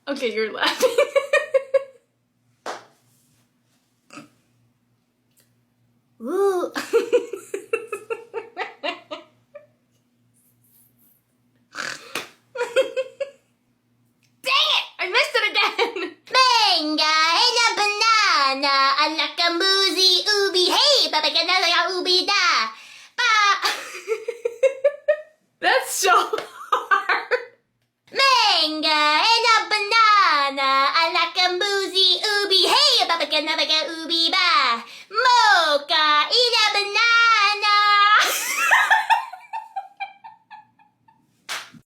Okay, you're laughing. Ooh. Dang it! I missed it again! Venga, è la banana alla